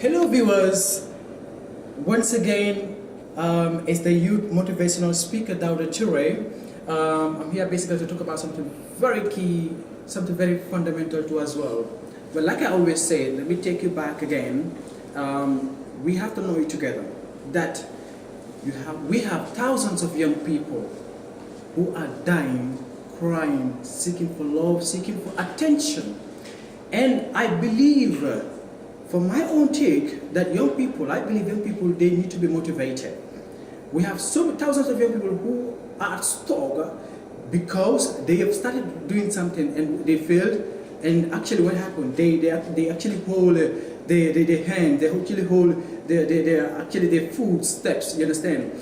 Hello viewers, once again it's the youth motivational speaker Dawda Touray. I'm here basically to talk about something very key, something very fundamental to as well. But like I always say, let me take you back again. We have to know it together that we have thousands of young people who are dying, crying, seeking for love, seeking for attention. And I believe, from my own take, that I believe young people, they need to be motivated. We have thousands of young people who are stuck because they have started doing something and they failed. And actually what happened, they actually hold their hand, they actually hold their footsteps, you understand?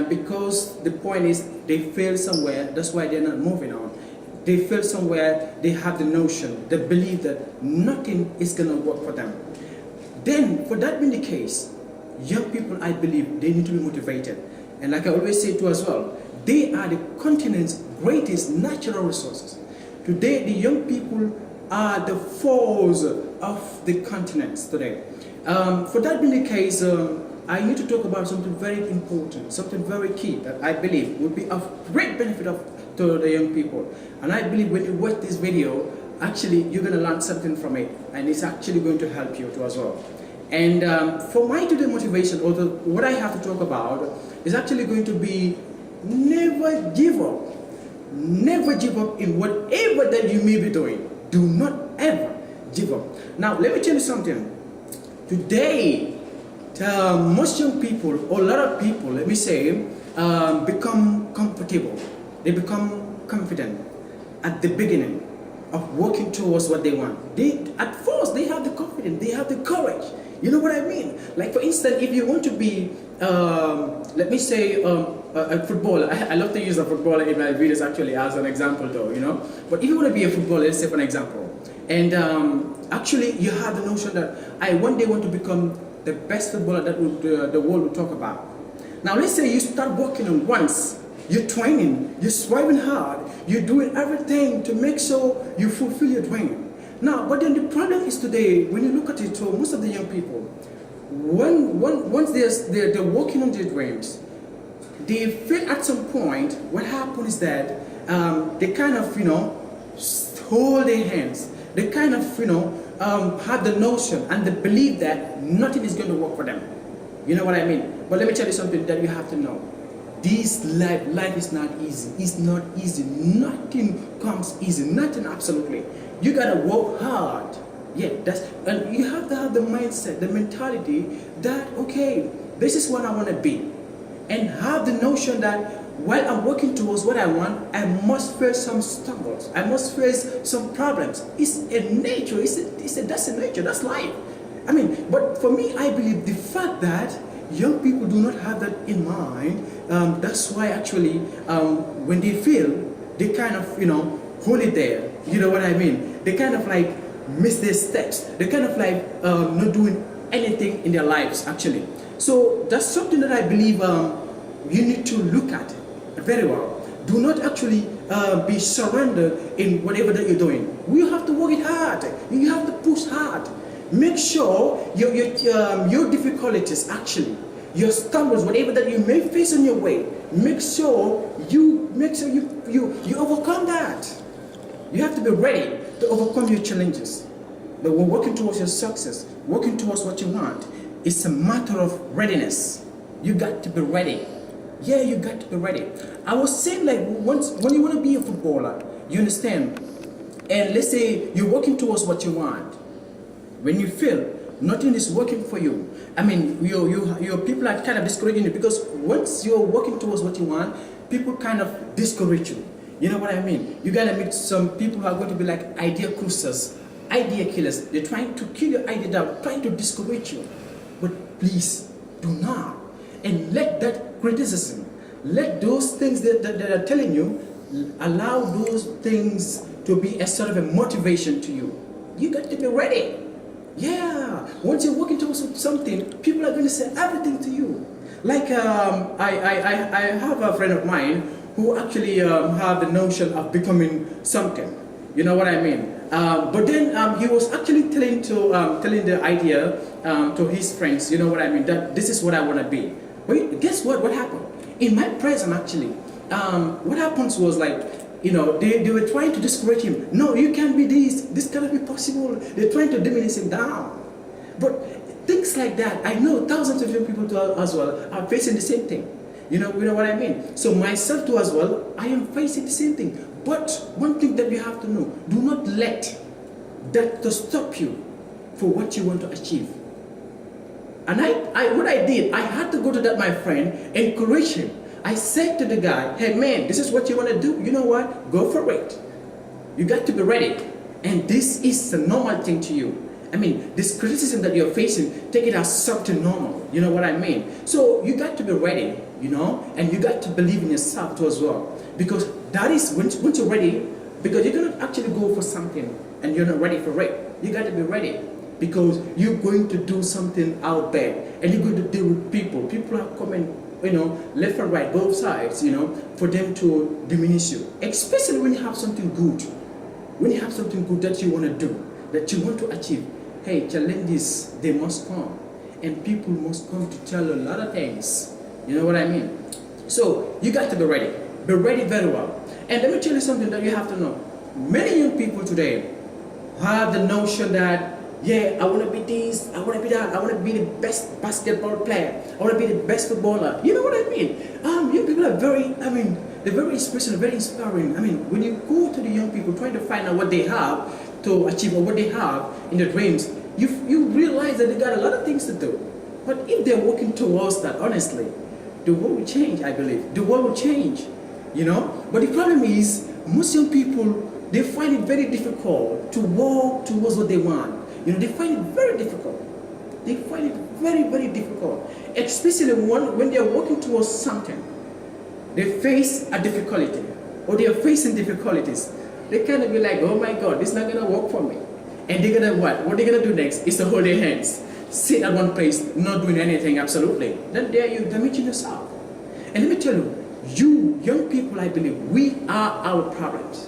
Because the point is, they fail somewhere, that's why they're not moving on. They fail somewhere, they have the notion, they believe that nothing is going to work for them. Then, for that being the case, young people, I believe, they need to be motivated. And like I always say too as well, they are the continent's greatest natural resources. Today, the young people are the force of the continents today. For that being the case, I need to talk about something very important, something very key that I believe would be of great benefit to the young people. And I believe when you watch this video, actually you're going to learn something from it, and it's actually going to help you too as well. And for my today motivation, although what I have to talk about is actually going to be never give up. Never give up in whatever that you may be doing. Do not ever give up. Now let me tell you something. Today, most young people, or a lot of people, let me say, become comfortable. They become confident at the beginning of working towards what they want. At first, they have the confidence, they have the courage. You know what I mean? Like for instance, if you want to be, let me say, a footballer. I love to use a footballer in my videos actually as an example though, you know. But if you want to be a footballer, let's say for an example, and actually you have the notion that I one day want to become the best footballer that the world will talk about. Now let's say you start working on once. You're training, you're striving hard, you're doing everything to make sure you fulfill your dream. Now, but then the problem is today, when you look at it, most of the young people, once they're working on their dreams, they feel at some point, what happens is that they kind of, hold their hands. They kind of, have the notion and the belief that nothing is going to work for them. You know what I mean? But let me tell you something that you have to know. This life is not easy. It's not easy. Nothing comes easy. Nothing absolutely. You gotta work hard. Yeah, and you have to have the mindset, the mentality that okay, this is what I want to be, and have the notion that while I'm working towards what I want, I must face some stumbles. I must face some problems. It's a nature. That's a nature. That's life. I mean, but for me, I believe the fact that young people do not have that in mind. That's why actually when they fail, they kind of hold it there. You know what I mean? They kind of like miss their steps. They kind of like not doing anything in their lives actually. So that's something that I believe you need to look at very well. Do not actually be surrendered in whatever that you're doing. You have to work it hard. You have to push hard. Make sure your difficulties actually, your stumbles, whatever that you may face on your way, make sure you overcome that. You have to be ready to overcome your challenges. But when working towards your success, working towards what you want, it's a matter of readiness. You got to be ready. Yeah, you got to be ready. I was saying like when you want to be a footballer, you understand, and let's say you're working towards what you want. When you feel nothing is working for you, I mean, your people are kind of discouraging you, because once you're working towards what you want, people kind of discourage you. You know what I mean? You gotta meet some people who are going to be like idea cruisers, idea killers. They're trying to kill your idea down, trying to discourage you. But please do not, and let that criticism, let those things that are telling you, allow those things to be a sort of a motivation to you. You got to be ready. Yeah, once you're working towards something, people are going to say everything to you. Like I have a friend of mine who actually have the notion of becoming something. You know what I mean? But then he was actually telling the idea to his friends, you know what I mean, that this is what I want to be. But guess what? What happened? In my present, actually, what happens was like, you know, they were trying to discourage him. No, you can't be this cannot be possible. They're trying to diminish him down. But things like that, I know thousands of young people as well are facing the same thing. You know what I mean? So myself too as well, I am facing the same thing. But one thing that you have to know, do not let that to stop you for what you want to achieve. And what I did, I had to go to that my friend, encourage him. I said to the guy, hey man, this is what you want to do. You know what? Go for it. You got to be ready. And this is a normal thing to you. I mean, this criticism that you're facing, take it as something normal. You know what I mean? So you got to be ready, you know, and you got to believe in yourself too as well. Because that is, once you're ready, because you cannot actually go for something and you're not ready for it. You got to be ready. Because you're going to do something out there and you're going to deal with people. People are coming, you know, left and right, both sides, you know, for them to diminish you. Especially when you have something good. When you have something good that you want to do, that you want to achieve. Hey, challenges, they must come. And people must come to tell a lot of things. You know what I mean? So, you got to be ready. Be ready very well. And let me tell you something that you have to know. Many young people today have the notion that, yeah, I want to be this, I want to be that, I want to be the best basketball player, I want to be the best footballer. You know what I mean? Young people are very, I mean, they're very inspirational, very inspiring. I mean, when you go to the young people trying to find out what they have to achieve or what they have in their dreams, you realize that they got a lot of things to do. But if they're working towards that, honestly, the world will change, I believe. The world will change, you know? But the problem is, most young people, they find it very difficult to walk towards what they want. You know, they find it very difficult. They find it very, very difficult. Especially when they are working towards something. They face a difficulty, or they are facing difficulties. They kind of be like, oh my God, this is not going to work for me. And they're going to what? What they're going to do next is to hold their hands, sit at one place, not doing anything, absolutely. Then there you're damaging yourself. And let me tell you, you young people, I believe, we are our problems.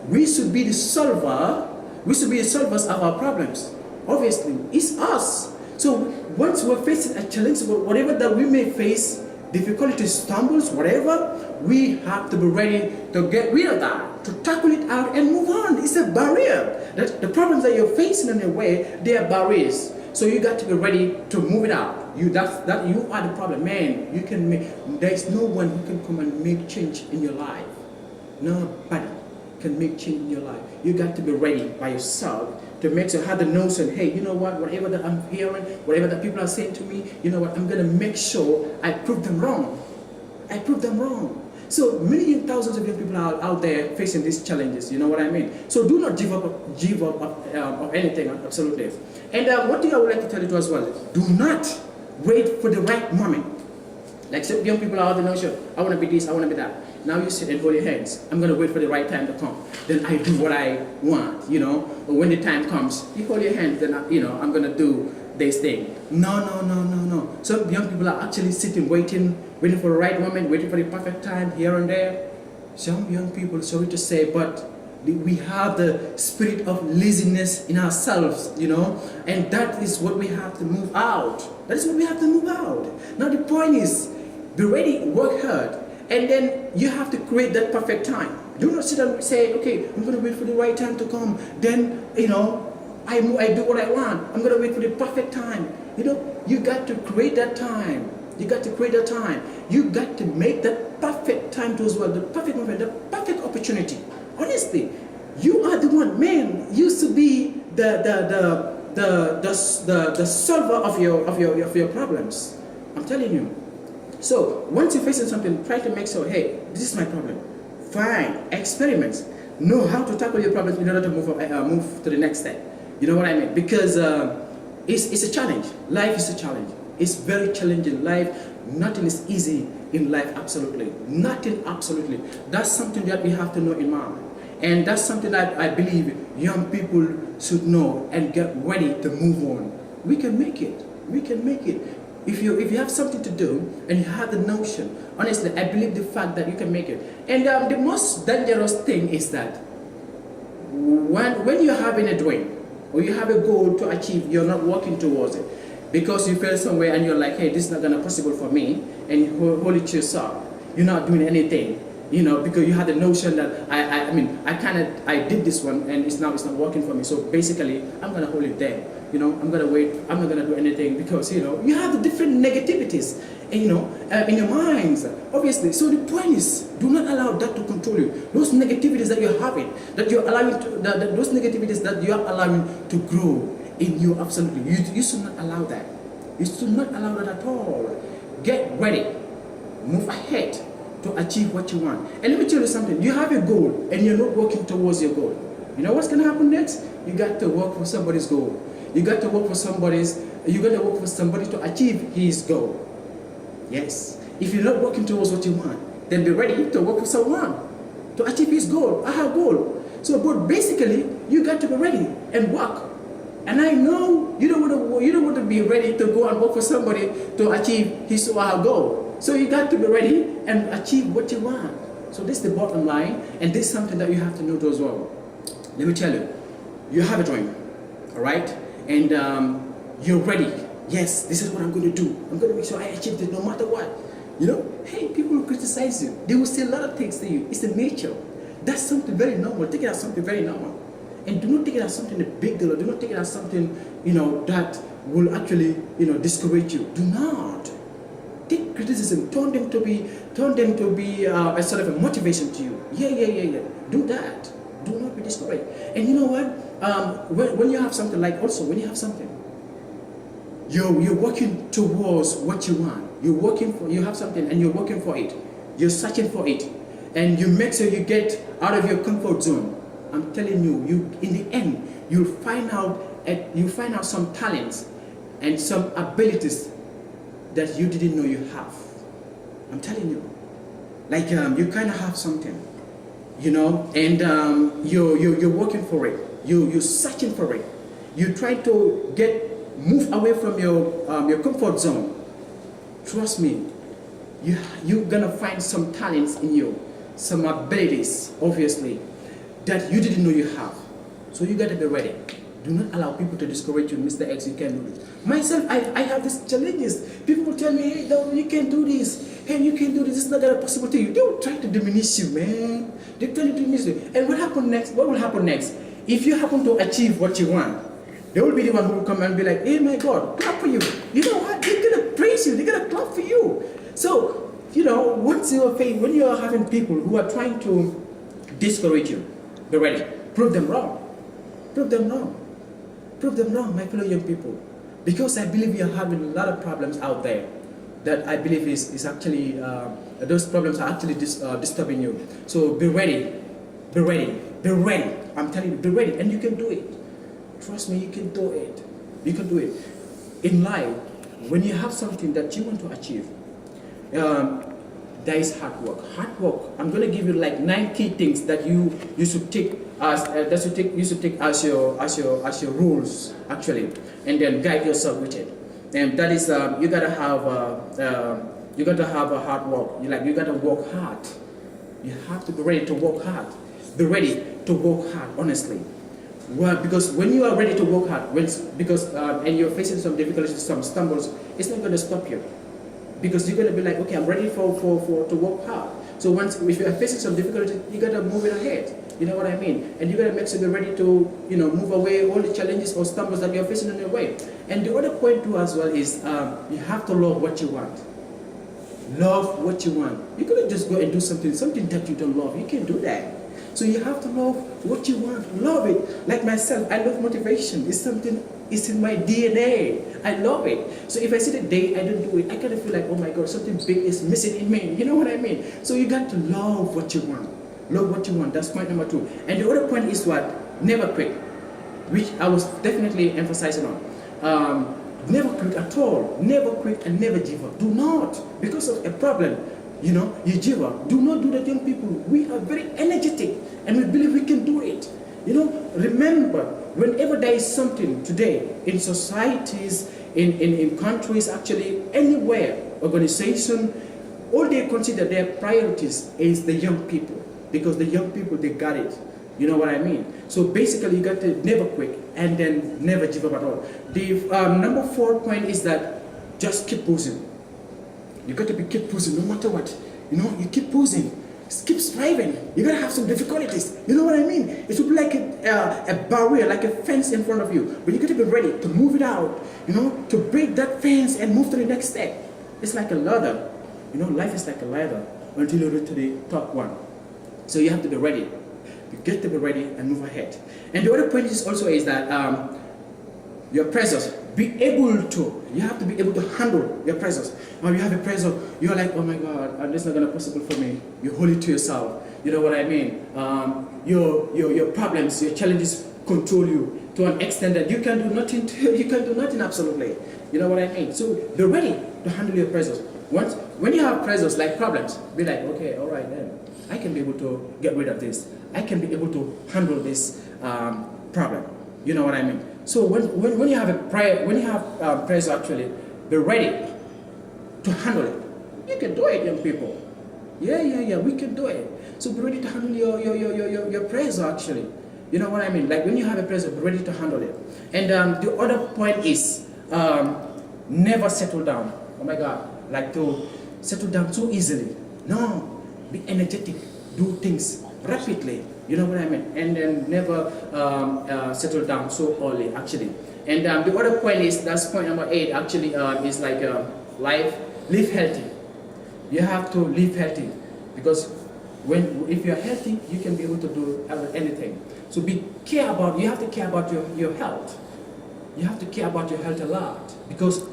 We should be the solver. We should be the solvers of our problems. Obviously, it's us. So once we're facing a challenge, whatever that we may face, difficulties, stumbles, whatever, we have to be ready to get rid of that, to tackle it out and move on. It's a barrier. The problems that you're facing in a way, they are barriers. So you got to be ready to move it out. You are the problem, man. You can make. There's no one who can come and make change in your life. Nobody can make change in your life. You got to be ready by yourself to make sure, have the notion, hey, you know what, whatever that I'm hearing, whatever that people are saying to me, you know what, I'm going to make sure I prove them wrong. I prove them wrong. So many thousands of young people are out there facing these challenges, you know what I mean? So do not give up of anything, absolutely. And one thing I would like to tell you as well, do not wait for the right moment. Like some young people are out there, no, sure, I want to be this, I want to be that. Now you sit and hold your hands. I'm going to wait for the right time to come. Then I do what I want, you know. But when the time comes, you hold your hands, then, I'm going to do this thing. No. Some young people are actually sitting, waiting for the right moment, waiting for the perfect time, here and there. Some young people, sorry to say, but we have the spirit of laziness in ourselves, you know. And that is what we have to move out. That is what we have to move out. Now the point is, be ready, work hard. And then you have to create that perfect time. Do not sit and say, okay, I'm going to wait for the right time to come. Then, I do what I want. I'm going to wait for the perfect time. You got to create that time. You got to create that time. You got to make that perfect time to as well. The perfect moment, the perfect opportunity. Honestly, you are the one, man. You should be the solver of your problems. I'm telling you. So once you're facing something, try to make sure, hey, this is my problem. Fine, experiments. Know how to tackle your problems in order to move to the next step. You know what I mean? Because it's a challenge. Life is a challenge. It's very challenging. Life, nothing is easy in life, absolutely. Nothing, absolutely. That's something that we have to know in mind. And that's something that I believe young people should know and get ready to move on. We can make it. We can make it. If you have something to do and you have the notion, honestly, I believe the fact that you can make it. And the most dangerous thing is that when you're having a dream or you have a goal to achieve, you're not working towards it because you feel somewhere and you're like, hey, this is not gonna possible for me, and you hold it to yourself. You're not doing anything, you know, because you had the notion that I did this one and it's not working for me. So basically, I'm gonna hold it there. You know, I'm gonna wait. I'm not gonna do anything because you know you have the different negativities, and, you know, in your minds, obviously. So the point is, do not allow that to control you. Those negativities that you're having, that you're allowing, those negativities that you are allowing to grow in you, absolutely. You should not allow that. You should not allow that at all. Get ready. Move ahead to achieve what you want. And let me tell you something. You have a goal and you're not working towards your goal. You know what's going to happen next? You got to work for somebody's goal. You got to work for somebody to achieve his goal. Yes. If you're not working towards what you want, then be ready to work for someone to achieve his goal, our goal. So, but basically, you got to be ready and work. And I know you don't want to be ready to go and work for somebody to achieve his or her goal. So you got to be ready and achieve what you want. So this is the bottom line, and this is something that you have to know as well. Let me tell you, you have a dream, all right? And you're ready. Yes, this is what I'm going to do. I'm going to make sure I achieve it no matter what. You know, hey, people will criticize you. They will say a lot of things to you. It's the nature. That's something very normal. Take it as something very normal. And do not take it as something a big deal, or do not take it as something, you know, that will actually, you know, discourage you. Do not. Take criticism, turn them to be a sort of a motivation to you. Yeah. Do that. Do not be discouraged. And you know what? When you have something, like also when you have something, you're working towards what you want. You have something and you're working for it. You're searching for it, and you make sure you get out of your comfort zone. I'm telling you, in the end, you'll find out some talents and some abilities that you didn't know you have. I'm telling you, like you kind of have something, you know, and you're working for it. You're searching for it. You try to move away from your comfort zone. Trust me, you're gonna find some talents in you, some abilities, obviously, that you didn't know you have. So you gotta be ready. Do not allow people to discourage you, Mr. X, you can't do this. Myself, I have these challenges. People will tell me, hey, no, you can't do this. Hey, you can't do this. It's not gonna possible to you. They will try to diminish you, man. They try to diminish you. And what happened next? What will happen next? If you happen to achieve what you want, they will be the one who will come and be like, hey, my God, clap for you. You know what? They're gonna praise you. They're gonna clap for you. So, you know, when you are having people who are trying to discourage you, be ready. Prove them wrong. Prove them wrong. Prove them wrong, my fellow young people. Because I believe we are having a lot of problems out there that I believe is actually, those problems are actually disturbing you. So be ready. Be ready. Be ready. I'm telling you, be ready. And you can do it. Trust me, you can do it. You can do it. In life, when you have something that you want to achieve, there is hard work. Hard work. I'm going to give you like 9 key things that you should take as your rules actually, and then guide yourself with it. And that is you gotta have a hard work. You gotta work hard. You have to be ready to work hard. Be ready to work hard, honestly. Well, because when you are ready to work hard, and you're facing some difficulties, some stumbles, it's not going to stop you. Because you're going to be like, okay, I'm ready to work hard. So if you are facing some difficulties, you got to move it ahead. You know what I mean? And you got to make sure you're ready to, you know, move away all the challenges or stumbles that you're facing on your way. And the other point too as well is you have to love what you want. Love what you want. You couldn't just go and do something that you don't love. You can't do that. So you have to love what you want. Love it. Like myself, I love motivation. It's in my DNA. I love it. So if I see the day I don't do it, I kind of feel like, oh my God, something big is missing in me. You know what I mean? So you got to love what you want. Love what you want. That's point number 2. And the other point is what? Never quit, which I was definitely emphasizing on. Never quit at all. Never quit and never give up. Do not, because of a problem, you know, you give up. Do not do that, young people. We are very energetic and we believe we can do it. You know, remember, whenever there is something today in societies, in countries, actually anywhere, organization, all they consider their priorities is the young people. Because the young people, they got it. You know what I mean? So basically, you got to never quit and then never give up at all. The number 4 point is that just keep pushing. You got to keep pushing no matter what. You know, you keep pushing. Keep striving. You're going to have some difficulties. You know what I mean? It should be like a barrier, like a fence in front of you. But you got to be ready to move it out, you know, to break that fence and move to the next step. It's like a ladder. You know, life is like a ladder until you reach to the top one. So you have to be ready. You get to be ready and move ahead. And the other point is also is that your pressures, you have to be able to handle your pressures. Now you have a pressure, you're like, oh my God, this is not going to be possible for me. You hold it to yourself. You know what I mean? Your problems, your challenges control you to an extent that you can do nothing. You can do nothing absolutely. You know what I mean? So be ready to handle your pressures. When you have pressures like problems, be like, okay, all right then, I can be able to get rid of this. I can be able to handle this problem. You know what I mean? So when you have pressure, actually, be ready to handle it. You can do it, young people. Yeah, we can do it. So be ready to handle your pressure, actually. You know what I mean? Like when you have a pressure, be ready to handle it. And the other point is never settle down. Oh my God, like to settle down too easily. No, be energetic, do things rapidly. You know what I mean? And then never settle down so early, actually. And the other point is, that's point number 8, actually, is like live healthy. You have to live healthy, because if you're healthy, you can be able to do anything. So you have to care about your health. You have to care about your health a lot, because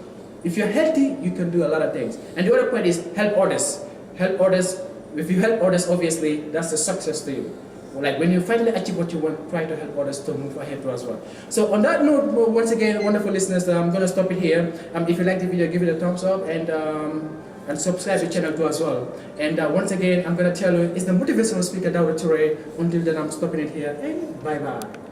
if you're healthy, you can do a lot of things. And the other point is help others. Help others. If you help others, obviously, that's a success to you. Like when you finally achieve what you want, try to help others to move ahead as well. So on that note, once again, wonderful listeners, I'm going to stop it here. If you like the video, give it a thumbs up and subscribe to the channel too as well. And once again, I'm going to tell you, it's the motivational speaker, Dawda Touray. Until then, I'm stopping it here, and bye-bye.